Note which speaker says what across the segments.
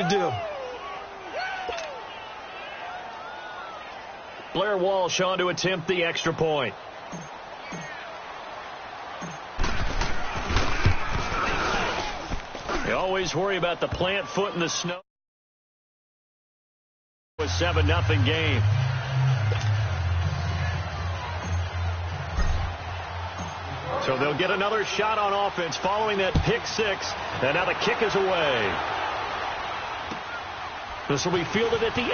Speaker 1: do.
Speaker 2: Blair Walsh on to attempt the extra point. You always worry about the plant foot in the snow. A 7-0 game. So they'll get another shot on offense following that pick six. And now the kick is away. This will be fielded at the 8.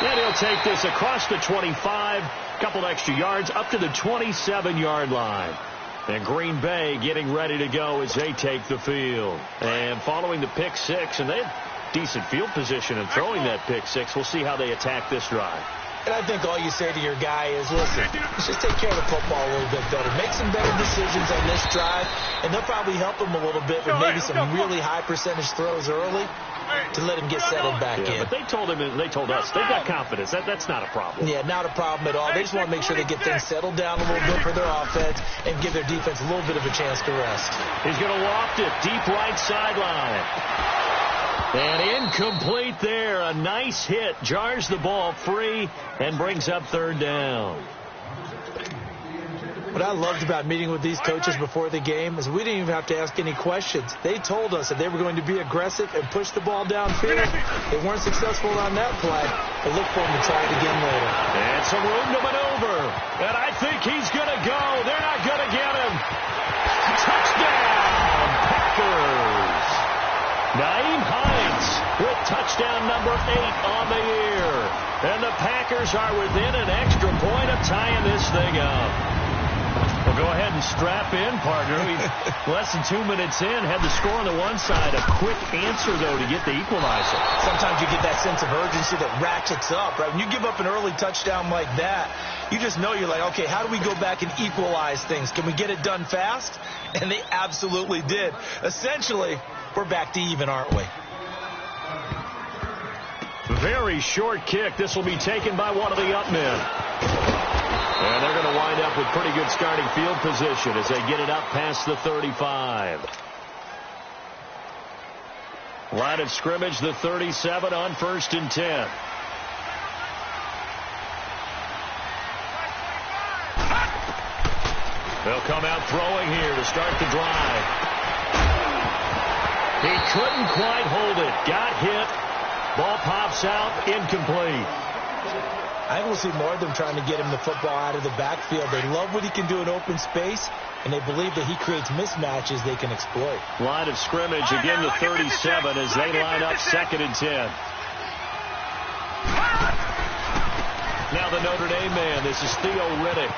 Speaker 2: And he'll take this across the 25. Couple extra yards up to the 27-yard line. And Green Bay getting ready to go as they take the field. And following the pick six, and they had decent field position in throwing that pick six. We'll see how they attack this drive.
Speaker 1: And I think all you say to your guy is, listen, let's just take care of the football a little bit better. Make some better decisions on this drive, and they'll probably help him a little bit with maybe some really high percentage throws early to let him get settled back in.
Speaker 2: But they told us they've got confidence. That's not a problem.
Speaker 1: Yeah, not a problem at all. They just want to make sure they get things settled down a little bit for their offense and give their defense a little bit of a chance to rest.
Speaker 2: He's going to loft it deep right sideline. And incomplete there. A nice hit. Jars the ball free and brings up third down.
Speaker 1: What I loved about meeting with these coaches before the game is we didn't even have to ask any questions. They told us that they were going to be aggressive and push the ball downfield. They weren't successful on that play, but look for them to try it again later.
Speaker 2: And some room to maneuver. And I think he's going to go. They're not going to get him. Touchdown, Packers. Naeem Hines with touchdown number 8 on the year. And the Packers are within an extra point of tying this thing up. Well, go ahead and strap in, partner. Less than 2 minutes in, had the score on the one side. A quick answer, though, to get the equalizer.
Speaker 1: Sometimes you get that sense of urgency that ratchets up, right? When you give up an early touchdown like that, you just know you're like, okay, how do we go back and equalize things? Can we get it done fast? And they absolutely did. Essentially, we're back to even, aren't we?
Speaker 2: Very short kick. This will be taken by one of the up men. And they're going to wind up with pretty good starting field position as they get it up past the 35. Line of scrimmage, the 37 on 1st and 10. They'll come out throwing here to start the drive. He couldn't quite hold it. Got hit. Ball pops out. Incomplete.
Speaker 1: I think we'll see more of them trying to get him the football out of the backfield. They love what he can do in open space, and they believe that he creates mismatches they can exploit.
Speaker 2: Line of scrimmage, again the 37 as they line up 2nd and 10. Now the Notre Dame man. This is Theo Riddick.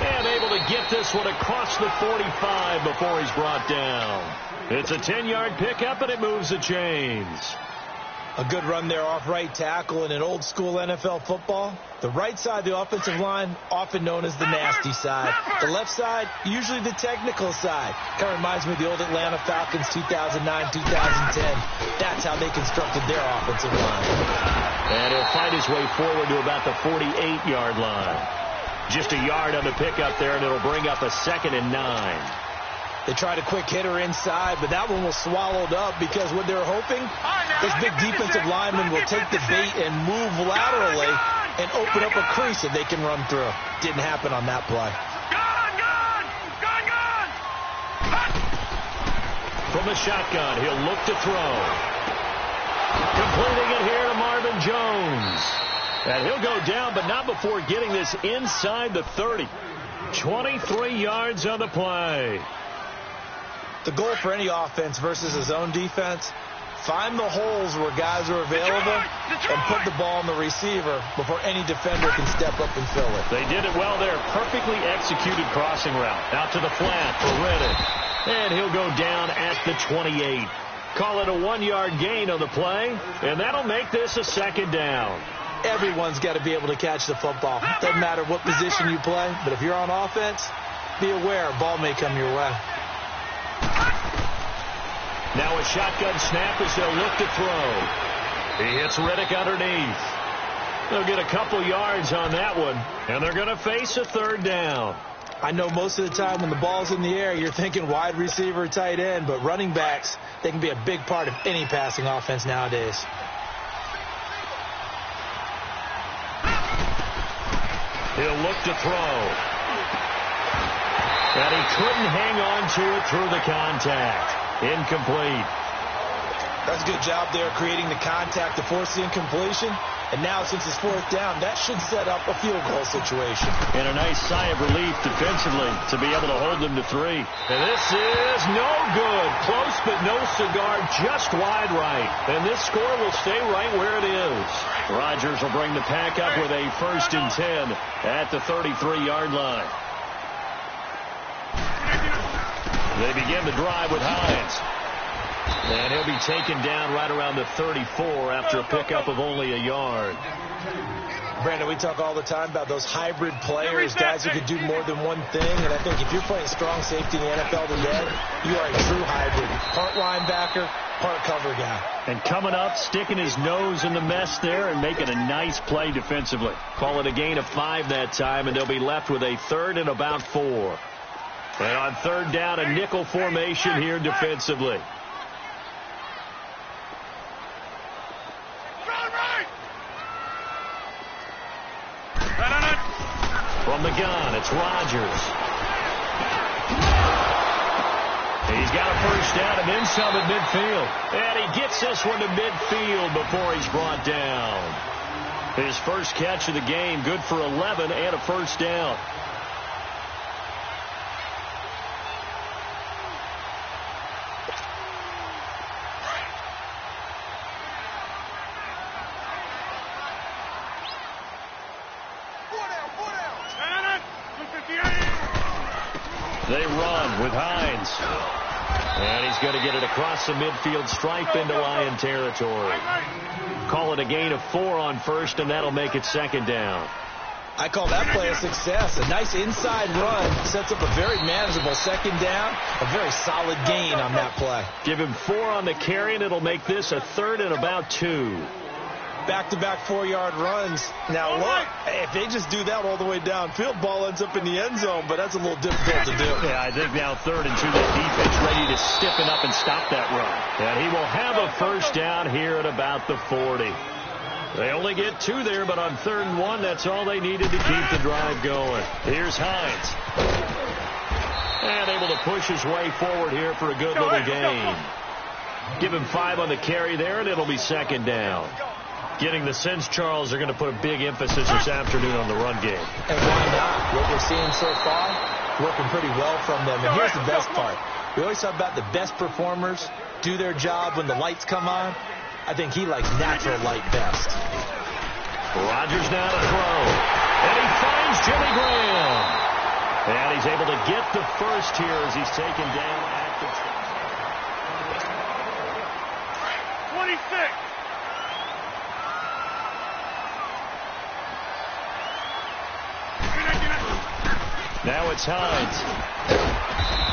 Speaker 2: And able to get this one across the 45 before he's brought down. It's a 10-yard pickup, and it moves the chains.
Speaker 1: A good run there off right tackle in an old-school NFL football. The right side of the offensive line, often known as the nasty side. The left side, usually the technical side. Kind of reminds me of the old Atlanta Falcons 2009-2010. That's how they constructed their offensive line.
Speaker 2: And he'll fight his way forward to about the 48-yard line. Just a yard on the pickup there, and it'll bring up a 2nd and 9.
Speaker 1: They tried a quick hitter inside, but that one was swallowed up because what they're hoping, this big defensive lineman will take the bait and move laterally and open up a crease that they can run through. Didn't happen on that play.
Speaker 2: From the shotgun, he'll look to throw. Completing it here to Marvin Jones. And he'll go down, but not before getting this inside the 30. 23 yards on the play.
Speaker 1: The goal for any offense versus his own defense, find the holes where guys are available and put the ball on the receiver before any defender can step up and fill it.
Speaker 2: They did it well there. Perfectly executed crossing route. Out to the flat for Riddick. And he'll go down at the 28. Call it a 1-yard gain on the play, and that'll make this a 2nd down.
Speaker 1: Everyone's got to be able to catch the football. Doesn't matter what position you play, but if you're on offense, be aware a ball may come your way.
Speaker 2: Now a shotgun snap as they'll look to throw. He hits Riddick underneath. They'll get a couple yards on that one, and they're going to face a 3rd down.
Speaker 1: I know most of the time when the ball's in the air, you're thinking wide receiver, tight end, but running backs, they can be a big part of any passing offense nowadays.
Speaker 2: He'll look to throw. And he couldn't hang on to it through the contact. Incomplete.
Speaker 1: That's a good job there creating the contact to force the incompletion. And now, since it's fourth down, that should set up a field goal situation.
Speaker 2: And a nice sigh of relief defensively to be able to hold them to 3. And this is no good. Close, but no cigar, just wide right. And this score will stay right where it is. Rodgers will bring the pack up with a 1st and 10 at the 33-yard line. They begin the drive with Hines. And he'll be taken down right around the 34 after a pickup of only a yard.
Speaker 1: Brandon, we talk all the time about those hybrid players, guys who can do more than one thing. And I think if you're playing strong safety in the NFL today, you are a true hybrid. Part linebacker, part cover guy.
Speaker 2: And coming up, sticking his nose in the mess there and making a nice play defensively. Call it a gain of 5 that time, and they'll be left with a 3rd and about 4. And on 3rd down, a nickel formation here defensively. From the gun, it's Rodgers. He's got a 1st down and then some at midfield. And he gets this one to midfield before he's brought down. His first catch of the game, good for 11 and a 1st down. They run with Hines. And he's going to get it across the midfield stripe into Lion territory. Call it a gain of 4 on 1st, and that'll make it 2nd down.
Speaker 1: I call that play a success. A nice inside run sets up a very manageable 2nd down. A very solid gain on that play.
Speaker 2: Give him 4 on the carry, and it'll make this a 3rd and about 2.
Speaker 1: Back-to-back 4-yard runs. Now, look, if they just do that all the way downfield, ball ends up in the end zone, but that's a little difficult to do.
Speaker 2: Yeah, I think now 3rd and 2, the defense ready to stiffen up and stop that run. And he will have a 1st down here at about the 40. They only get 2 there, but on 3rd and 1, that's all they needed to keep the drive going. Here's Hines. And able to push his way forward here for a good little gain. Give him 5 on the carry there, and it'll be 2nd down. Getting the sense, Charles, they're going to put a big emphasis this afternoon on the run game.
Speaker 1: And why not? What we're seeing so far, working pretty well from them. And here's the best part. We always talk about the best performers do their job when the lights come on. I think he likes natural light best.
Speaker 2: Rodgers now to throw. And he finds Jimmy Graham. And he's able to get the 1st here as he's taken down at the 26. Now it's Hines.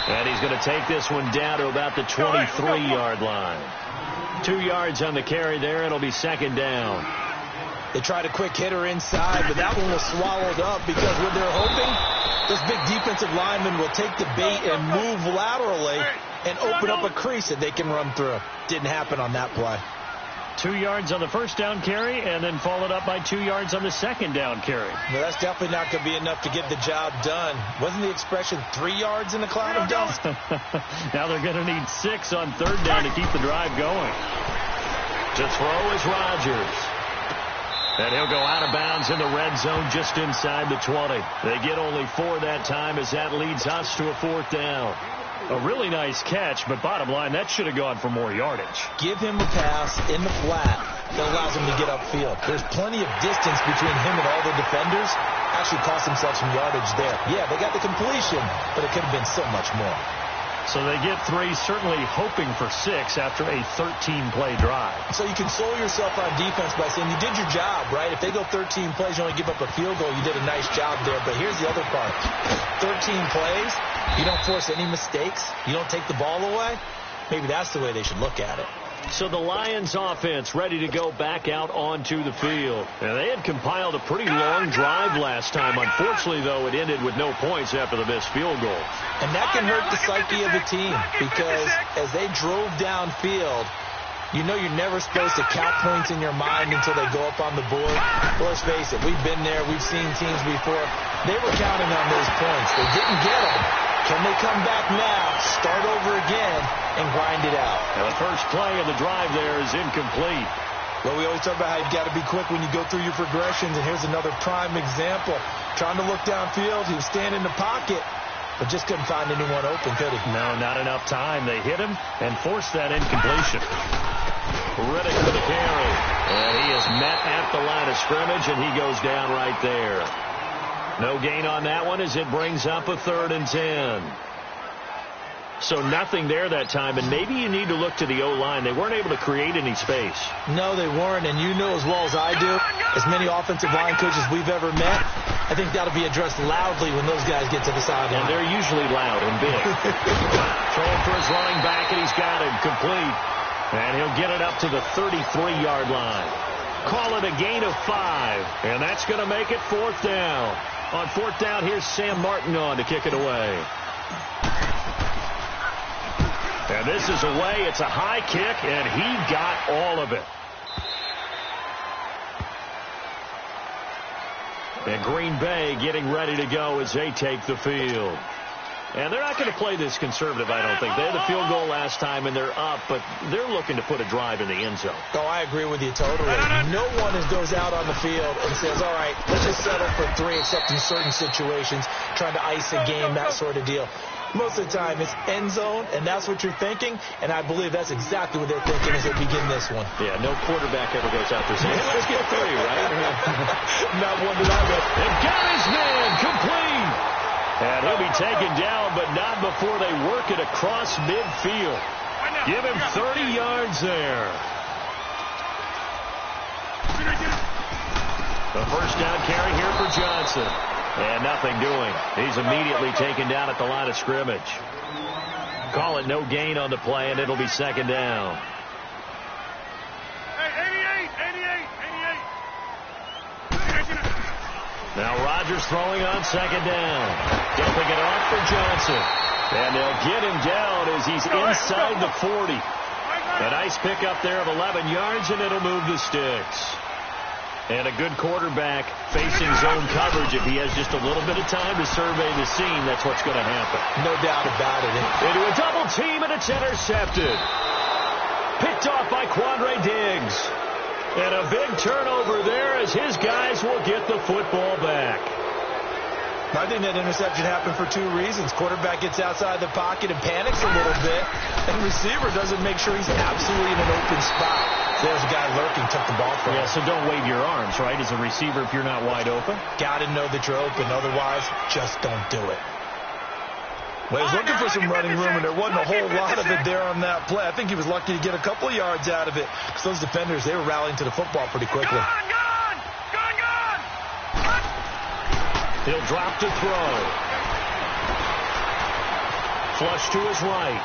Speaker 2: And he's going to take this one down to about the 23-yard line. 2 yards on the carry there. It'll be 2nd down.
Speaker 1: They tried a quick hitter inside, but that one was swallowed up because when they're hoping, this big defensive lineman will take the bait and move laterally and open up a crease that they can run through. Didn't happen on that play.
Speaker 2: 2 yards on the 1st down carry and then followed up by 2 yards on the 2nd down carry.
Speaker 1: No, that's definitely not going to be enough to get the job done. Wasn't the expression 3 yards in a cloud of dust?
Speaker 2: Now they're going to need 6 on 3rd down to keep the drive going. To throw is Rodgers. And he'll go out of bounds in the red zone just inside the 20. They get only 4 that time as that leads us to a 4th down. A really nice catch, but bottom line, that should have gone for more yardage.
Speaker 1: Give him a pass in the flat that allows him to get upfield. There's plenty of distance between him and all the defenders. Actually cost himself some yardage there. Yeah, they got the completion, but it could have been so much more.
Speaker 2: So they get 3, certainly hoping for 6 after a 13-play drive.
Speaker 1: So you console yourself on defense by saying you did your job, right? If they go 13 plays, you only give up a field goal, you did a nice job there. But here's the other part. 13 plays, you don't force any mistakes, you don't take the ball away. Maybe that's the way they should look at it.
Speaker 2: So the Lions offense ready to go back out onto the field. And they had compiled a pretty long drive last time. Unfortunately, though, it ended with no points after the missed field goal.
Speaker 1: And that can hurt the psyche of a team because as they drove downfield, you know you're never supposed to count points in your mind until they go up on the board. Well, let's face it, we've been there. We've seen teams before. They were counting on those points. They didn't get them. Can they come back now, start over again, and grind it out?
Speaker 2: Now, the first play of the drive there is incomplete.
Speaker 1: Well, we always talk about how you've got to be quick when you go through your progressions, and here's another prime example. Trying to look downfield, he was standing in the pocket, but just couldn't find anyone open, could he?
Speaker 2: No, not enough time. They hit him and forced that incompletion. Riddick with the carry, and he is met at the line of scrimmage, and he goes down right there. No gain on that one as it brings up a 3rd and 10. So nothing there that time, and maybe you need to look to the O-line. They weren't able to create any space.
Speaker 1: No, they weren't, and you know as well as I do, as many offensive line coaches we've ever met, I think that'll be addressed loudly when those guys get to the sideline.
Speaker 2: And they're usually loud and big. Throwing for his running back, and he's got it complete. And he'll get it up to the 33-yard line. Call it a gain of 5, and that's going to make it 4th down. On 4th down, here's Sam Martin on to kick it away. And this is away. It's a high kick, and he got all of it. And Green Bay getting ready to go as they take the field. And they're not going to play this conservative, I don't think. They had the field goal last time, and they're up, but they're looking to put a drive in the end zone.
Speaker 1: Oh, I agree with you totally. No one goes out on the field and says, all right, let's just settle for 3, except in certain situations, trying to ice a game, that sort of deal. Most of the time, it's end zone, and that's what you're thinking, and I believe that's exactly what they're thinking as they begin this one.
Speaker 2: Yeah, no quarterback ever goes out there saying, hey, let's get 3, right?
Speaker 1: Not one that I know.
Speaker 2: And got his man complete. And he'll be taken down, but not before they work it across midfield. Give him 30 yards there. The first down carry here for Johnson. And nothing doing. He's immediately taken down at the line of scrimmage. Call it no gain on the play, and it'll be 2nd down. Now Rodgers throwing on 2nd down. Dumping it off for Johnson. And they'll get him down as he's inside the 40. A nice pickup there of 11 yards, and it'll move the sticks. And a good quarterback facing zone coverage. If he has just a little bit of time to survey the scene, that's what's going to happen.
Speaker 1: No doubt about it.
Speaker 2: Into a double team, and it's intercepted. Picked off by Quandre Diggs. And a big turnover there as his guys will get the football back.
Speaker 1: I think that interception happened for 2 reasons. Quarterback gets outside the pocket and panics a little bit, and receiver doesn't make sure he's absolutely in an open spot. There's a guy lurking, took the ball from him.
Speaker 2: Yeah, so don't wave your arms, right, as a receiver if you're not wide open.
Speaker 1: Got to know that you're open. Otherwise, just don't do it. Well, he was looking for some running room, and there wasn't a whole lot of it there on that play. I think he was lucky to get a couple of yards out of it because those defenders, they were rallying to the football pretty quickly.
Speaker 2: He'll drop to throw. Flush to his right.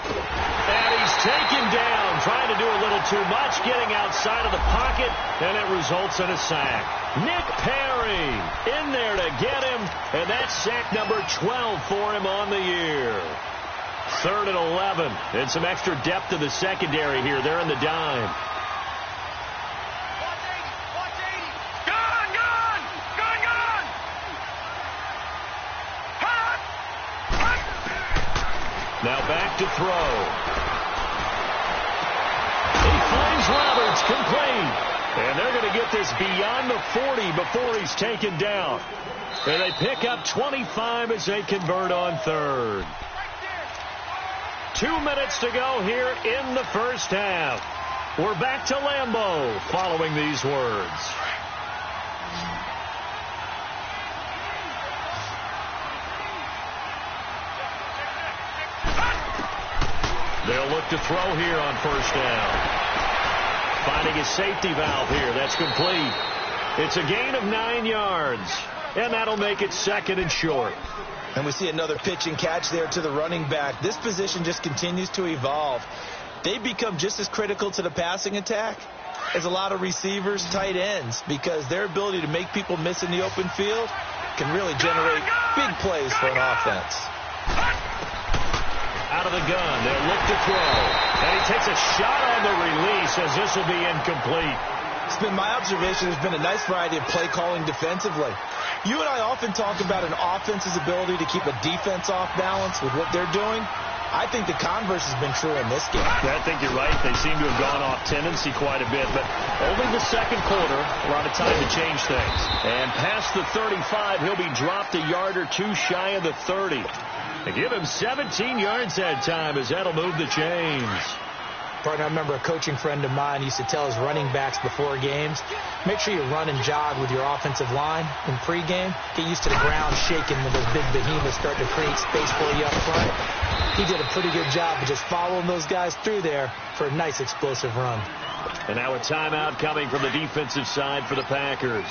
Speaker 2: And he's taken down, trying to do a little too much, getting outside of the pocket, and it results in a sack. Nick Perry in there to get him, and that's sack number 12 for him on the year. 3rd and 11, and some extra depth to the secondary here. They're in the dime. Now back to throw. He finds Roberts, complete. And they're going to get this beyond the 40 before he's taken down. And they pick up 25 as they convert on 3rd. 2 minutes to go here in the first half. We're back to Lambeau following these words. They'll look to throw here on 1st down. Finding his safety valve here. That's complete. It's a gain of 9 yards. And that'll make it 2nd and short.
Speaker 1: And we see another pitch and catch there to the running back. This position just continues to evolve. they become just as critical to the passing attack as a lot of receivers, tight ends, because their ability to make people miss in the open field can really generate big plays for an offense.
Speaker 2: Out of the gun, they'll look to throw. And he takes a shot on the release as this will be incomplete.
Speaker 1: It's been my observation there's been a nice variety of play calling defensively. You and I often talk about an offense's ability to keep a defense off balance with what they're doing. I think the converse has been true in this game.
Speaker 2: I think you're right. They seem to have gone off tendency quite a bit, but only the second quarter, a lot of time to change things. And past the 35, he'll be dropped a yard or two shy of the 30. They give him 17 yards that time as that'll move the chains.
Speaker 1: Partner, I remember a coaching friend of mine used to tell his running backs before games, make sure you run and jog with your offensive line in pregame. Get used to the ground shaking when those big behemoths start to create space for you up front. He did a pretty good job of just following those guys through there for a nice explosive run.
Speaker 2: And now a timeout coming from the defensive side for the Packers,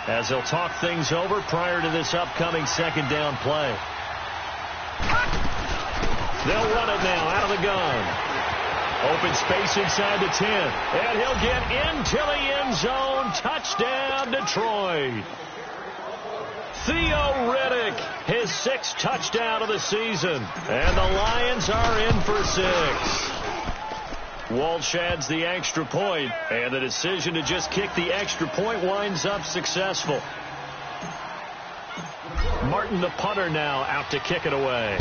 Speaker 2: as they'll talk things over prior to this upcoming second down play. They'll run it now out of the gun. Open space inside the 10. And he'll get into the end zone. Touchdown, Detroit. Theo Riddick, his 6th touchdown of the season. And the Lions are in for 6. Walsh adds the extra point, and the decision to just kick the extra point winds up successful. Martin, the punter, now out to kick it away.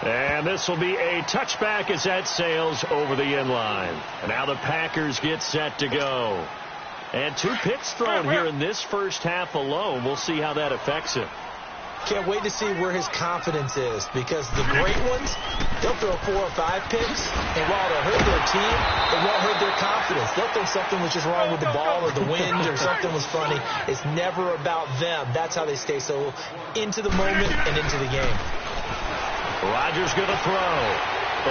Speaker 2: And this will be a touchback as that sails over the end line. And now the Packers get set to go. And 2 picks thrown here in this first half alone. We'll see how that affects him.
Speaker 1: Can't wait to see where his confidence is, because the great ones, they'll throw 4 or 5 picks, and while it'll hurt their team, it won't hurt their confidence. They'll think something was just wrong with the ball or the wind or something was funny. It's never about them. That's how they stay so into the moment and into the game.
Speaker 2: Rodgers going to throw,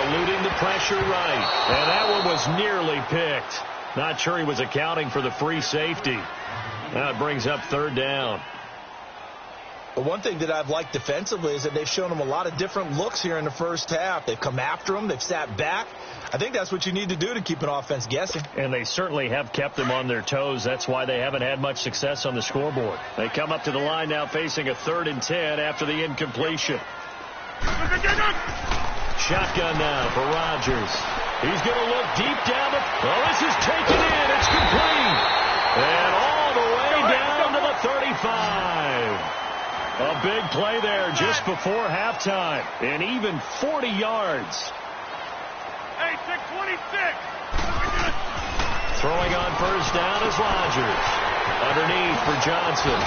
Speaker 2: eluding the pressure right, and that one was nearly picked. Not sure he was accounting for the free safety. Now it brings up 3rd down.
Speaker 1: But one thing that I've liked defensively is that they've shown him a lot of different looks here in the first half. They've come after him. They've sat back. I think that's what you need to do to keep an offense guessing.
Speaker 2: And they certainly have kept them on their toes. That's why they haven't had much success on the scoreboard. They come up to the line now facing a 3rd and 10 after the incompletion. Shotgun now for Rodgers. He's going to look deep down the... Oh, this is taken in. It's complete. And all the way down to the 35. A big play there just before halftime. And even 40 yards.
Speaker 3: Hey, 626.
Speaker 2: Throwing on first down is Rodgers. Underneath for Johnson.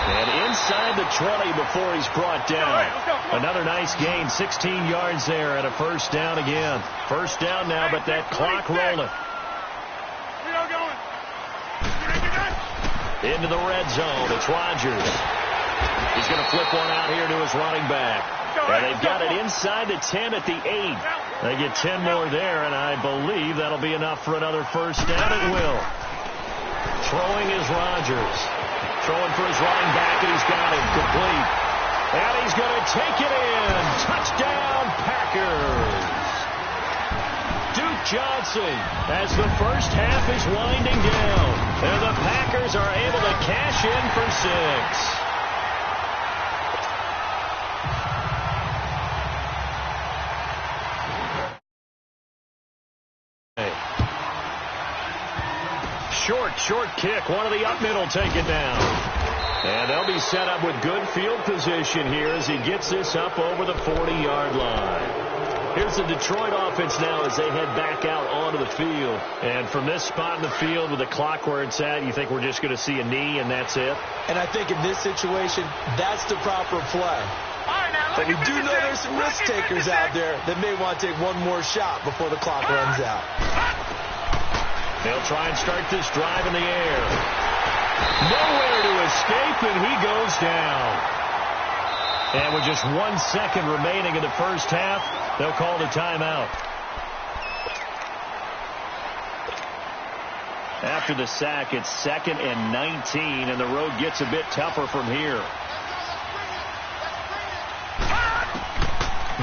Speaker 2: And inside the 20 before he's brought down. Another nice gain, 16 yards there, and a first down again. First down now, but that clock rolling. Into the red zone, it's Rodgers. He's going to flip one out here to his running back. And they've got it inside the 10 at the 8. They get 10 more there, and I believe that'll be enough for another first down. It will. Throwing is Rodgers. Throwing for his running back, and he's got him complete. And he's going to take it in. Touchdown, Packers. Duke Johnson, as the first half is winding down. And the Packers are able to cash in for 6. Short kick. One of the up middle taken down. And they'll be set up with good field position here as he gets this up over the 40-yard line. Here's the Detroit offense now as they head back out onto the field. And from this spot in the field with the clock where it's at, you think we're just going to see a knee and that's it?
Speaker 1: And I think in this situation, that's the proper play. But we do know there's some risk takers out there that may want to take one more shot before the clock runs out.
Speaker 2: They'll try and start this drive in the air. Nowhere to escape, and he goes down. And with just 1 second remaining in the first half, they'll call the timeout. After the sack, it's 2nd and 19, and the road gets a bit tougher from here.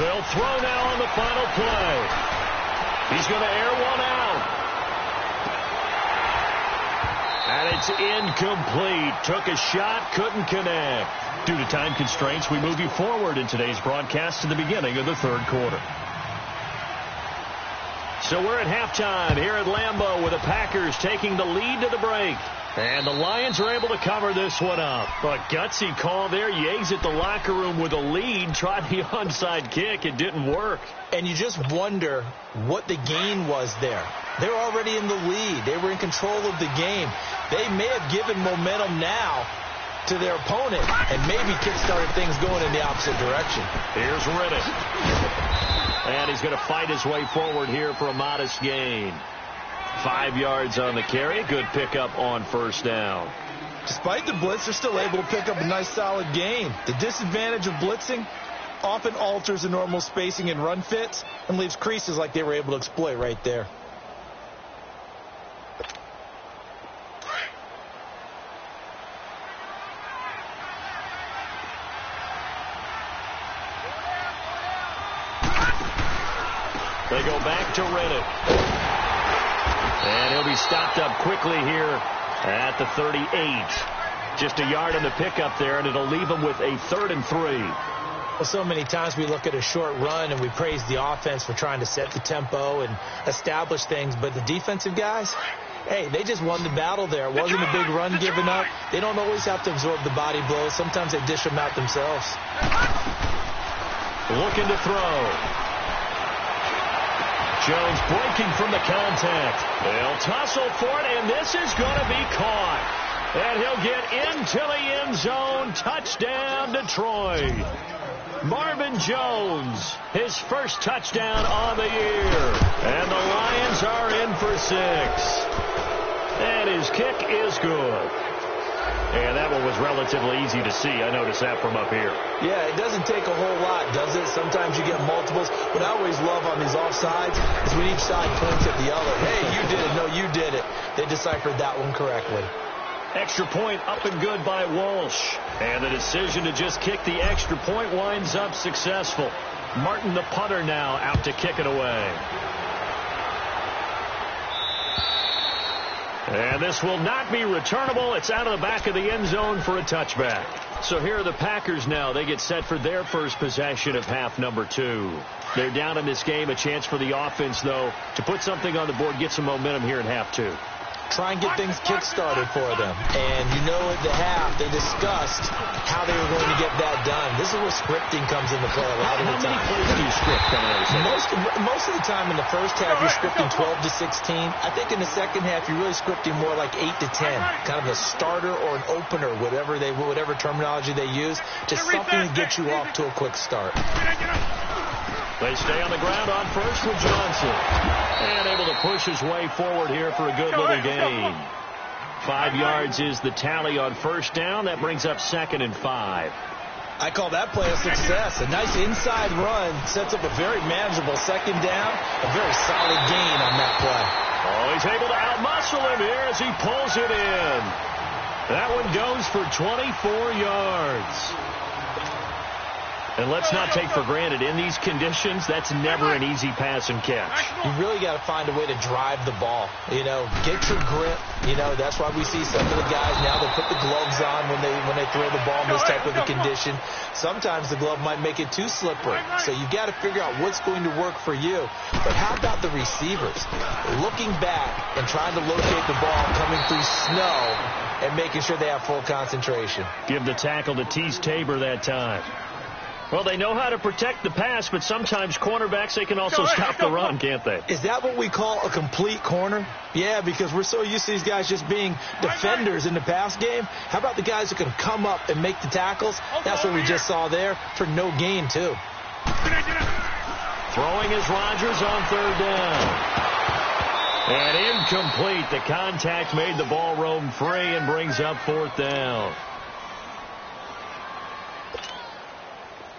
Speaker 2: They'll throw now on the final play. He's going to air one out. And it's incomplete. Took a shot, couldn't connect. Due to time constraints, we move you forward in today's broadcast to the beginning of the third quarter. So we're at halftime here at Lambeau with the Packers taking the lead to the break. And the Lions are able to cover this one up. A gutsy call there. You exit the locker room with a lead. Tried the onside kick. It didn't work.
Speaker 1: And you just wonder what the gain was there. They're already in the lead. They were in control of the game. They may have given momentum now to their opponent and maybe kick-started things going in the opposite direction.
Speaker 2: Here's Riddick. And he's going to fight his way forward here for a modest gain. 5 yards on the carry. Good pickup on first down.
Speaker 1: Despite the blitz, they're still able to pick up a nice solid gain. The disadvantage of blitzing often alters the normal spacing and run fits and leaves creases like they were able to exploit right there.
Speaker 2: They go back to Riddick. And he'll be stopped up quickly here at the 38. Just a yard on the pickup there, and it'll leave him with a 3rd and 3.
Speaker 1: Well, so many times we look at a short run and we praise the offense for trying to set the tempo and establish things. But the defensive guys, hey, they just won the battle there. It wasn't a big run given up. They don't always have to absorb the body blows. Sometimes they dish them out themselves.
Speaker 2: Looking to throw. Jones breaking from the contact. They'll tussle for it, and this is going to be caught. And he'll get into the end zone. Touchdown, Detroit. Marvin Jones, his first touchdown on the year. And the Lions are in for 6. And his kick is good. And that one was relatively easy to see. I noticed that from up here.
Speaker 1: Yeah, it doesn't take a whole lot, does it? Sometimes you get multiples. What I always love on these offsides is when each side points at the other. Hey, you did it. No, you did it. They deciphered that one correctly.
Speaker 2: Extra point up and good by Walsh. And the decision to just kick the extra point winds up successful. Martin, the punter, now out to kick it away. And this will not be returnable. It's out of the back of the end zone for a touchback. So here are the Packers now. They get set for their first possession of half number 2. They're down in this game. A chance for the offense, though, to put something on the board, get some momentum here in half 2.
Speaker 1: Try and get things kick-started for them. And you know at the half, they discussed how they were going to get that done. This is where scripting comes into play a lot of the time.
Speaker 2: How many plays do you script coming out of
Speaker 1: most of the time in the first half, you're scripting 12 to 16. I think in the second half, you're really scripting more like 8 to 10. Kind of a starter or an opener, whatever terminology they use. Just something to get you off to a quick start.
Speaker 2: They stay on the ground on first with Johnson. And able to push his way forward here for a good little gain. 5 yards is the tally on first down. That brings up 2nd and 5.
Speaker 1: I call that play a success. A nice inside run sets up a very manageable second down. A very solid gain on that play.
Speaker 2: Oh, he's able to outmuscle him here as he pulls it in. That one goes for 24 yards. And let's not take for granted, in these conditions, that's never an easy pass and catch.
Speaker 1: You really got to find a way to drive the ball. You know, get your grip. You know, that's why we see some of the guys now, they put the gloves on when they throw the ball in this type of a condition. Sometimes the glove might make it too slippery. So you've got to figure out what's going to work for you. But how about the receivers? Looking back and trying to locate the ball coming through snow and making sure they have full concentration.
Speaker 2: Give the tackle to Tease Tabor that time. Well, they know how to protect the pass, but sometimes cornerbacks, they can also stop the run, can't they?
Speaker 1: Is that what we call a complete corner? Yeah, because we're so used to these guys just being defenders in the pass game. How about the guys who can come up and make the tackles? That's what we just saw there for no gain, too.
Speaker 2: Throwing is Rodgers on 3rd down. And incomplete. The contact made the ball roam free and brings up 4th down.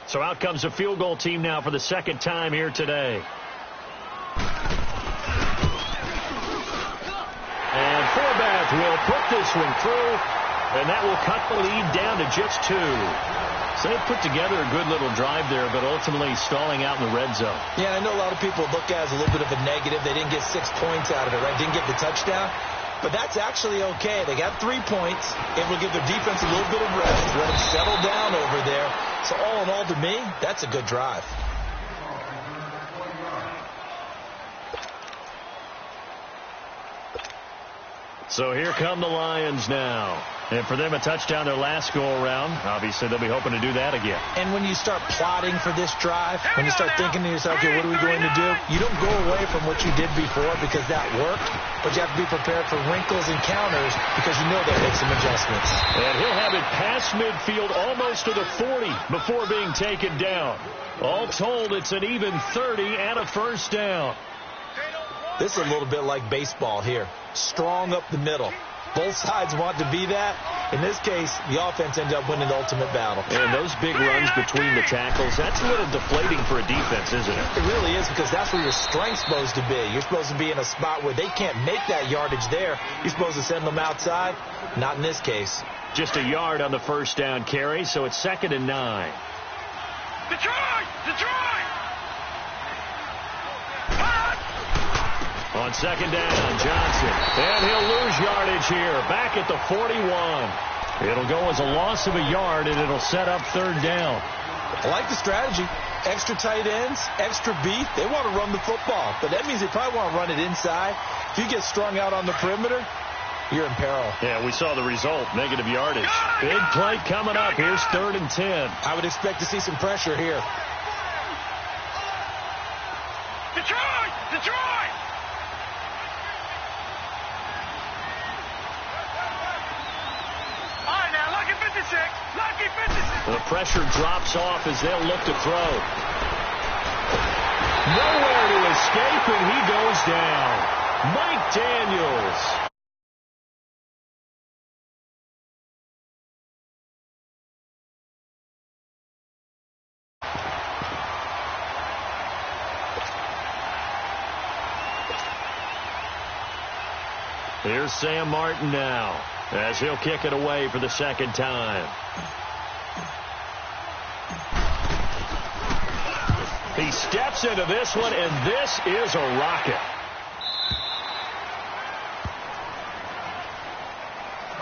Speaker 2: So out comes a field goal team now for the second time here today. And Forbath will put this one through, and that will cut the lead down to just 2. So they put together a good little drive there, but ultimately stalling out in the red zone.
Speaker 1: Yeah, I know a lot of people look at it as a little bit of a negative. They didn't get 6 points out of it, right? Didn't get the touchdown. But that's actually okay. They got 3 points. It will give their defense a little bit of rest. Let them settle down over there. So all in all, to me, that's a good drive.
Speaker 2: So here come the Lions now. And for them, a touchdown their last go-around. Obviously, they'll be hoping to do that again.
Speaker 1: And when you start plotting for this drive, when you start thinking to yourself, okay, what are we going to do? You don't go away from what you did before because that worked, but you have to be prepared for wrinkles and counters because you know they'll make some adjustments.
Speaker 2: And he'll have it past midfield almost to the 40 before being taken down. All told, it's an even 30 and a first down.
Speaker 1: This is a little bit like baseball here. Strong up the middle. Both sides want to be that. In this case, the offense ends up winning the ultimate battle.
Speaker 2: And those big runs between the tackles, that's a little deflating for a defense, isn't it?
Speaker 1: It really is, because that's where your strength's supposed to be. You're supposed to be in a spot where they can't make that yardage there. You're supposed to send them outside. Not in this case.
Speaker 2: Just a yard on the first down carry, so it's 2nd and 9.
Speaker 3: Detroit! Detroit!
Speaker 2: On 2nd down, Johnson. And he'll lose yardage here. Back at the 41. It'll go as a loss of a yard, and it'll set up 3rd down.
Speaker 1: I like the strategy. Extra tight ends, extra beat. They want to run the football, but that means they probably want to run it inside. If you get strung out on the perimeter, you're in peril.
Speaker 2: Yeah, we saw the result, negative yardage. Big play coming up. Here's 3rd and 10.
Speaker 1: I would expect to see some pressure here.
Speaker 3: Detroit! Detroit! Lucky 56.
Speaker 2: The pressure drops off as they'll look to throw. Nowhere to escape, and he goes down. Mike Daniels. Here's Sam Martin now, as he'll kick it away for the 2nd time. He steps into this one, and this is a rocket.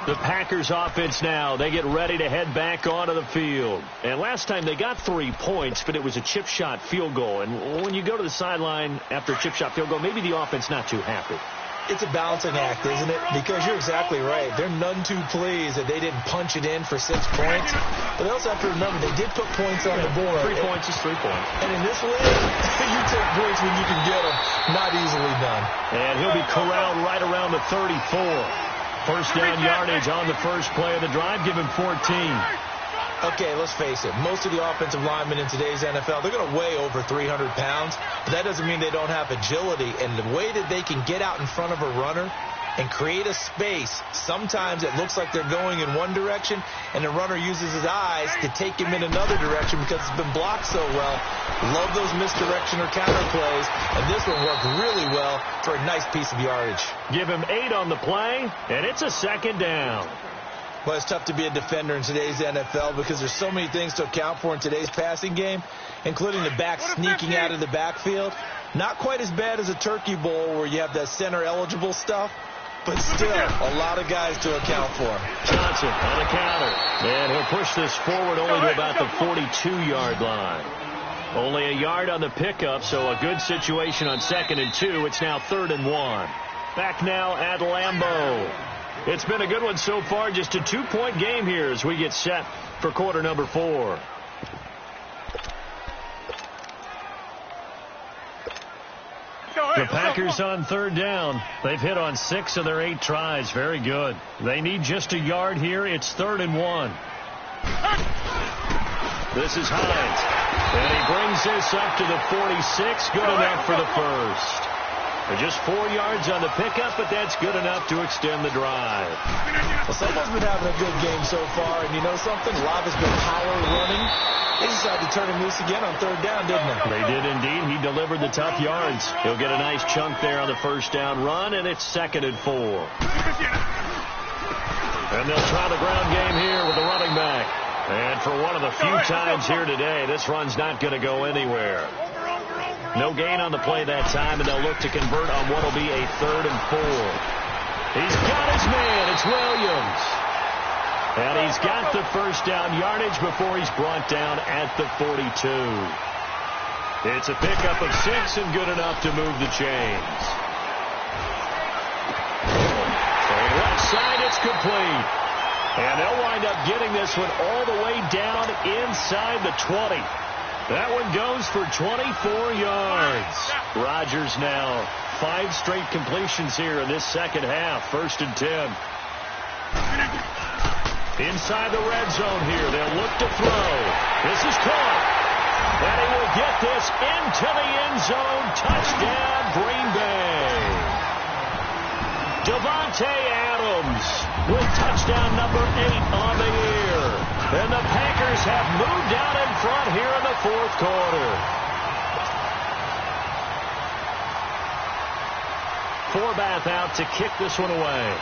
Speaker 2: The Packers offense now, they get ready to head back onto the field. And last time they got 3 points, but it was a chip shot field goal. And when you go to the sideline after a chip shot field goal, maybe the offense not too happy.
Speaker 1: It's a balancing act, isn't it? Because you're exactly right. They're none too pleased that they didn't punch it in for 6 points. But they also have to remember they did put points on the board.
Speaker 2: 3 points is 3 points.
Speaker 1: And in this league, you take points when you can get them. Not easily done.
Speaker 2: And he'll be corralled right around the 34. First down yardage on the first play of the drive. Give him 14.
Speaker 1: Okay, let's face it. Most of the offensive linemen in today's NFL, they're going to weigh over 300 pounds. But that doesn't mean they don't have agility. And the way that they can get out in front of a runner and create a space, sometimes it looks like they're going in one direction, and the runner uses his eyes to take him in another direction because it's been blocked so well. Love those misdirection or counter plays. And this one worked really well for a nice piece of yardage.
Speaker 2: Give him 8 on the play, and it's a 2nd down.
Speaker 1: Well, it's tough to be a defender in today's NFL because there's so many things to account for in today's passing game, including the back sneaking out of the backfield. Not quite as bad as a turkey bowl where you have that center-eligible stuff, but still a lot of guys to account for.
Speaker 2: Johnson on the counter, and he'll push this forward only to about the 42-yard line. Only a yard on the pickup, so a good situation on 2nd and 2. It's now 3rd and 1. Back now at Lambeau. It's been a good one so far, just a 2-point game here as we get set for quarter number 4. The Packers on 3rd down. They've hit on 6 of their 8 tries. Very good. They need just a yard here. It's 3rd and 1. This is Hines. And he brings this up to the 46. Good enough for the first. Just 4 yards on the pickup, but that's good enough to extend the drive.
Speaker 1: Well, someone's been having a good game so far, and you know something? Love has been power running. They decided to turn him loose again on 3rd down, didn't they?
Speaker 2: They did indeed. He delivered the tough yards. He'll get a nice chunk there on the first down run, and it's 2nd and 4. And they'll try the ground game here with the running back. And for one of the few times here today, this run's not going to go anywhere. No gain on the play that time, and they'll look to convert on what will be a 3rd and 4. He's got his man. It's Williams. And he's got the first down yardage before he's brought down at the 42. It's a pickup of 6 and good enough to move the chains. Left side, it's complete. And they'll wind up getting this one all the way down inside the 20. That one goes for 24 yards. Rodgers now 5 straight completions here in this second half. 1st and 10. Inside the red zone here. They'll look to throw. This is caught. And he will get this into the end zone. Touchdown, Green Bay. Davante Adams with touchdown number 8 on the year. And the Packers have moved out in front here in the 4th quarter. Forbath out to kick this one away.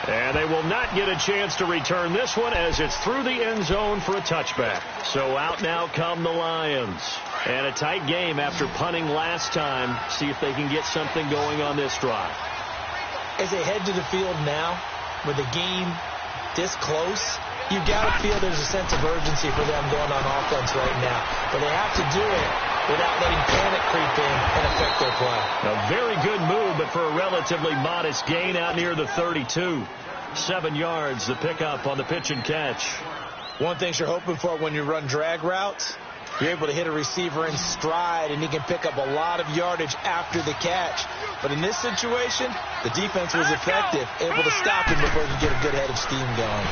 Speaker 2: And they will not get a chance to return this one as it's through the end zone for a touchback. So out now come the Lions. And a tight game after punting last time. See if they can get something going on this drive.
Speaker 1: As they head to the field now, with the game this close, you got to feel there's a sense of urgency for them going on offense right now. But they have to do it without letting panic creep in and affect their play.
Speaker 2: A very good move, but for a relatively modest gain out near the 32. 7 yards, the pickup on the pitch and catch.
Speaker 1: One thing you're hoping for when you run drag routes, you're able to hit a receiver in stride, and he can pick up a lot of yardage after the catch. But in this situation, the defense was effective, able to stop him before he could get a good head of steam going.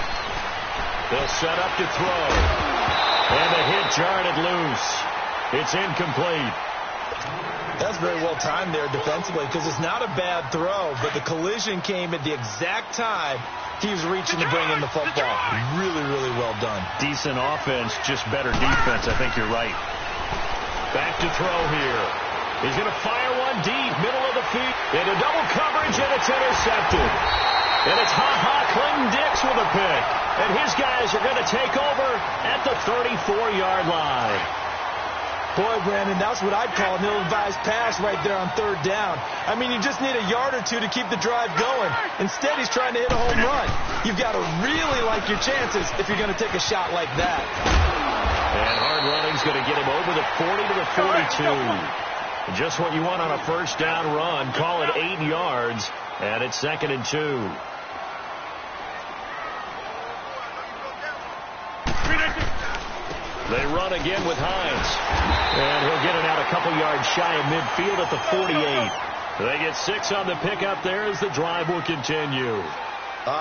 Speaker 2: They'll set up to throw. And the hit jarred it loose. It's incomplete.
Speaker 1: That's very well timed there defensively because it's not a bad throw, but the collision came at the exact time he was reaching to bring in the football. Really, really well done.
Speaker 2: Decent offense, just better defense. I think you're right. Back to throw here. He's going to fire one deep, middle of the feet, into double coverage, and it's intercepted. And it's Clinton Dix with a pick. And his guys are going to take over at the 34-yard line.
Speaker 1: Boy, Brandon, that's what I'd call an ill-advised pass right there on 3rd down. I mean, you just need a yard or two to keep the drive going. Instead, he's trying to hit a home run. You've got to really like your chances if you're going to take a shot like that.
Speaker 2: And hard running's going to get him over the 40 to the 42. Just what you want on a 1st down run. Call it 8 yards, and it's 2nd and 2. They run again with Hines. And he'll get it out a couple yards shy of midfield at the 48. They get 6 on the pickup there as the drive will continue.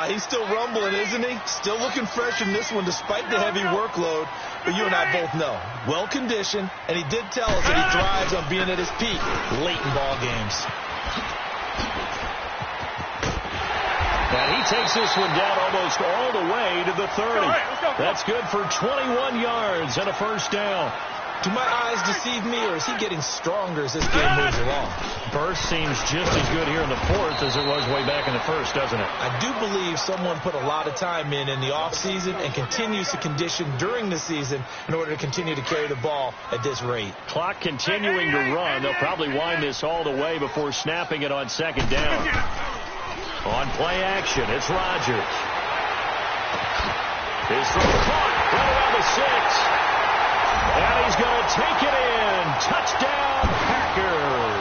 Speaker 1: He's still rumbling, isn't he? Still looking fresh in this one despite the heavy workload. But you and I both know, well-conditioned, and he did tell us that he thrives on being at his peak late in ball games.
Speaker 2: And he takes this one down almost all the way to the 30. That's good for 21 yards and a 1st down.
Speaker 1: Do my eyes deceive me, or is he getting stronger as this game moves along?
Speaker 2: Burst seems just as good here in the 4th as it was way back in the 1st, doesn't it?
Speaker 1: I do believe someone put a lot of time in the offseason and continues to condition during the season in order to continue to carry the ball at this rate.
Speaker 2: Clock continuing to run. They'll probably wind this all the way before snapping it on 2nd down. On play action, it's Rodgers. His throw caught right around the 6. And he's going to take it in. Touchdown, Packers.